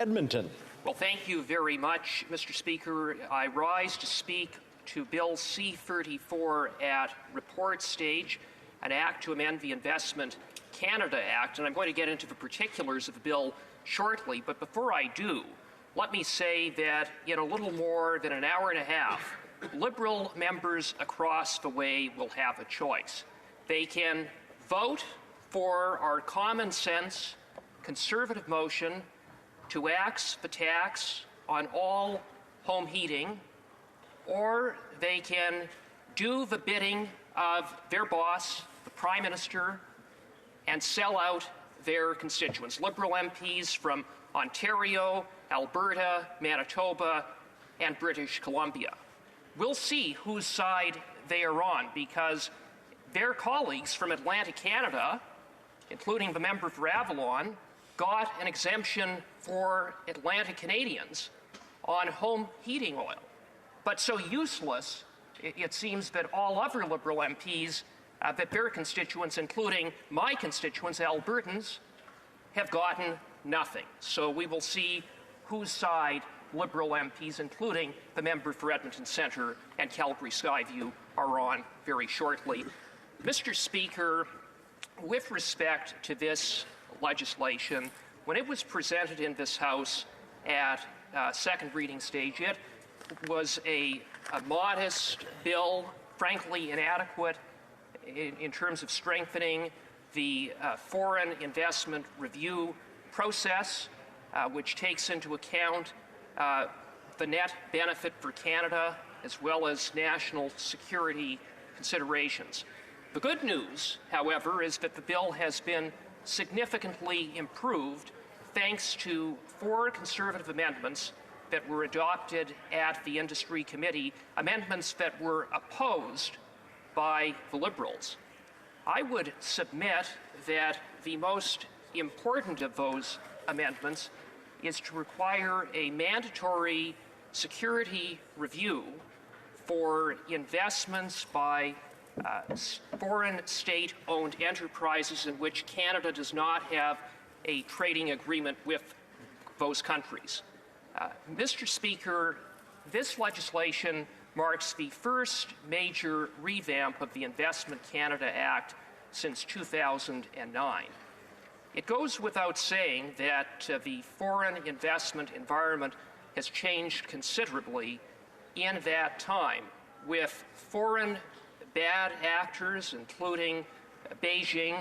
Edmonton. Well, thank you very much, Mr. Speaker. I rise to speak to Bill C-34 at report stage, an act to amend the Investment Canada Act, and I'm going to get into the particulars of the bill shortly. But before I do, let me say that in a little more than an hour and a half, Liberal members across the way will have a choice. They can vote for our common sense, conservative motion to axe the tax on all home heating, or they can do the bidding of their boss, the Prime Minister, and sell out their constituents. Liberal MPs from Ontario, Alberta, Manitoba, and British Columbia. We'll see whose side they are on, because their colleagues from Atlantic Canada, including the member for Avalon, got an exemption for Atlantic Canadians on home heating oil. But so useless, it seems that all other Liberal MPs, that their constituents, including my constituents, Albertans, have gotten nothing. So we will see whose side Liberal MPs, including the member for Edmonton Centre and Calgary Skyview, are on very shortly. Mr. Speaker, with respect to this legislation, when it was presented in this House at second reading stage, it was a modest bill, frankly inadequate in terms of strengthening the foreign investment review process, which takes into account the net benefit for Canada as well as national security considerations. The good news, however, is that the bill has been significantly improved thanks to 4 Conservative amendments that were adopted at the Industry Committee, amendments that were opposed by the Liberals. I would submit that the most important of those amendments is to require a mandatory security review for investments by foreign state-owned enterprises in which Canada does not have a trading agreement with those countries. Mr. Speaker, this legislation marks the first major revamp of the Investment Canada Act since 2009. It goes without saying that the foreign investment environment has changed considerably in that time, with foreign bad actors, including Beijing,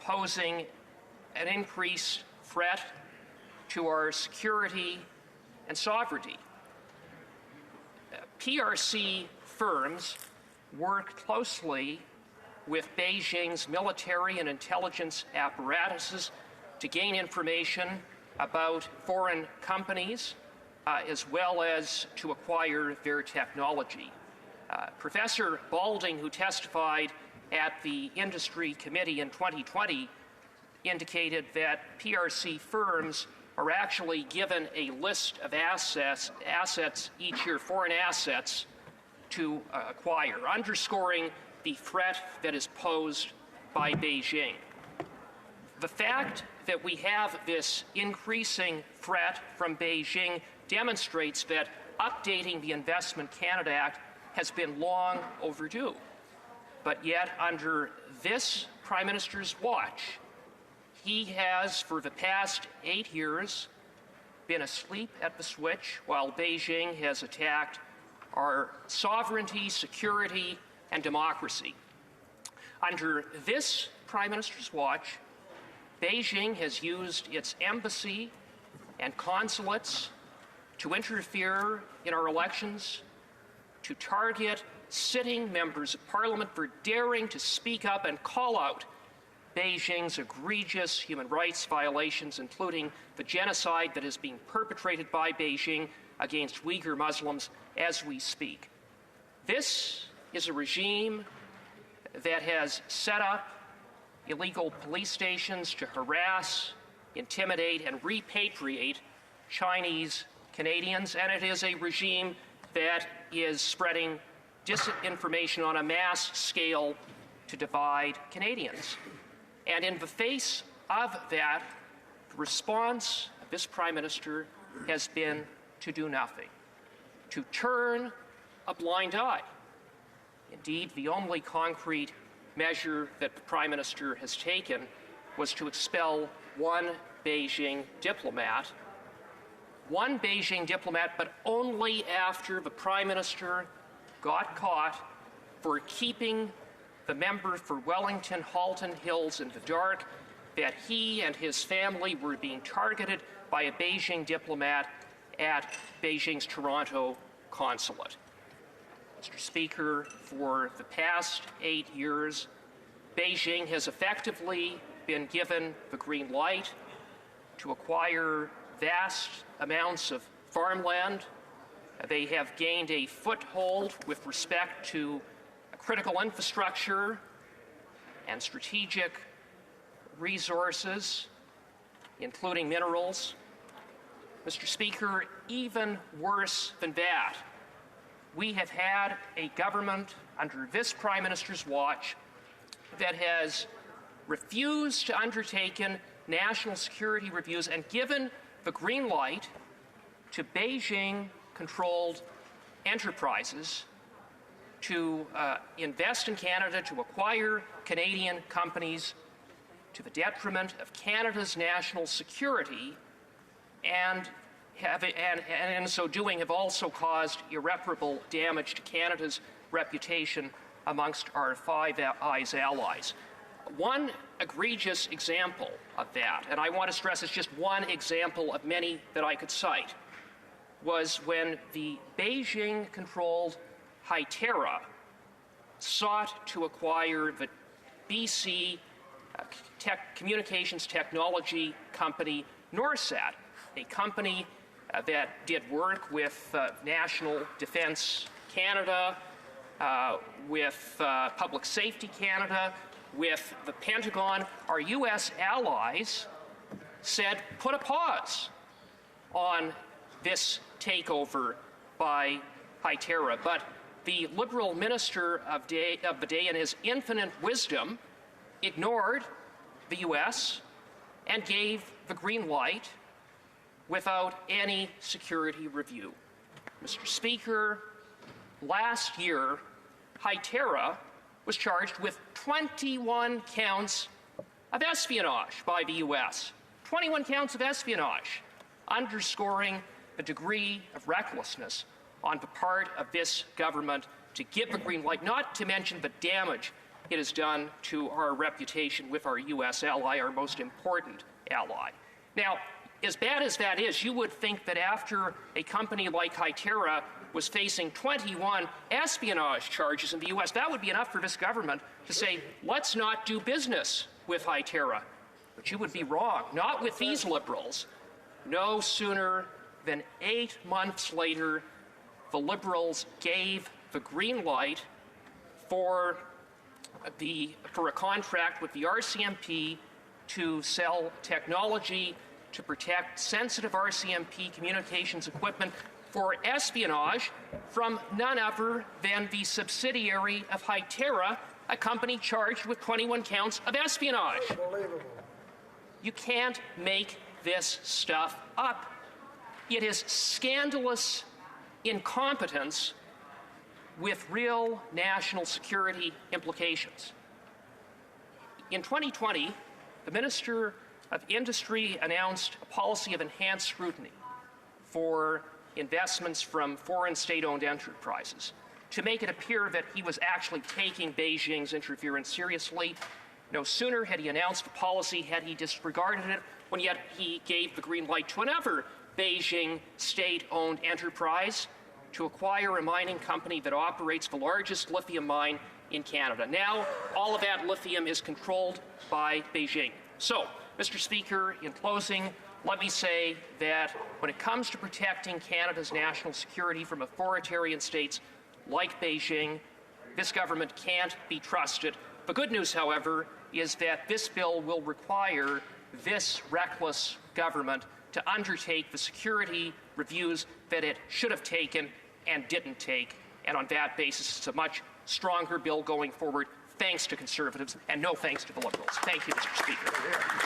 posing an increased threat to our security and sovereignty. PRC firms work closely with Beijing's military and intelligence apparatuses to gain information about foreign companies, as well as to acquire their technology. Professor Balding, who testified at the Industry Committee in 2020, indicated that PRC firms are actually given a list of assets each year, foreign assets, to acquire, underscoring the threat that is posed by Beijing. The fact that we have this increasing threat from Beijing demonstrates that updating the Investment Canada Act has been long overdue. But yet, under this Prime Minister's watch, he has, for the past 8 years, been asleep at the switch while Beijing has attacked our sovereignty, security, and democracy. Under this Prime Minister's watch, Beijing has used its embassy and consulates to interfere in our elections, to target sitting members of Parliament for daring to speak up and call out Beijing's egregious human rights violations, including the genocide that is being perpetrated by Beijing against Uyghur Muslims as we speak. This is a regime that has set up illegal police stations to harass, intimidate, and repatriate Chinese Canadians, and it is a regime that is spreading disinformation on a mass scale to divide Canadians. And in the face of that, the response of this Prime Minister has been to do nothing, to turn a blind eye. Indeed, the only concrete measure that the Prime Minister has taken was to expel one Beijing diplomat, but only after the Prime Minister got caught for keeping the member for Wellington Halton Hills in the dark that he and his family were being targeted by a Beijing diplomat at Beijing's Toronto consulate. Mr. Speaker, for the past 8 years, Beijing has effectively been given the green light to acquire vast amounts of farmland. They have gained a foothold with respect to critical infrastructure and strategic resources, including minerals. Mr. Speaker, even worse than that, we have had a government under this Prime Minister's watch that has refused to undertake national security reviews and given the green light to Beijing-controlled enterprises to invest in Canada, to acquire Canadian companies to the detriment of Canada's national security, and in so doing have also caused irreparable damage to Canada's reputation amongst our Five Eyes allies. One egregious example of that, and I want to stress it's just one example of many that I could cite, was when the Beijing-controlled Hytera sought to acquire the BC communications technology company Norsat, a company that did work with National Defence Canada, with Public Safety Canada, with the Pentagon. Our U.S. allies said, put a pause on this takeover by Hytera. But the Liberal minister of the day, in his infinite wisdom, ignored the U.S. and gave the green light without any security review. Mr. Speaker, last year, Hytera was charged with 21 counts of espionage by the U.S. 21 counts of espionage, underscoring the degree of recklessness on the part of this government to give the green light, not to mention the damage it has done to our reputation with our U.S. ally, our most important ally. Now, as bad as that is, you would think that after a company like Hytera was facing 21 espionage charges in the U.S., that would be enough for this government to say, let's not do business with Hytera. But you would be wrong. Not with these Liberals. No sooner than 8 months later, the Liberals gave the green light for a contract with the RCMP to sell technology to protect sensitive RCMP communications equipment for espionage from none other than the subsidiary of Hytera, a company charged with 21 counts of espionage. Unbelievable. You can't make this stuff up. It is scandalous incompetence with real national security implications. In 2020, the Minister of Industry announced a policy of enhanced scrutiny for investments from foreign state-owned enterprises to make it appear that he was actually taking Beijing's interference seriously. No sooner had he announced the policy, had he disregarded it, when yet he gave the green light to another Beijing state-owned enterprise to acquire a mining company that operates the largest lithium mine in Canada. Now, all of that lithium is controlled by Beijing. So, Mr. Speaker, in closing, let me say that when it comes to protecting Canada's national security from authoritarian states like Beijing, this government can't be trusted. The good news, however, is that this bill will require this reckless government to undertake the security reviews that it should have taken and didn't take. And on that basis, it's a much stronger bill going forward, thanks to Conservatives, and no thanks to the Liberals. Thank you, Mr. Speaker.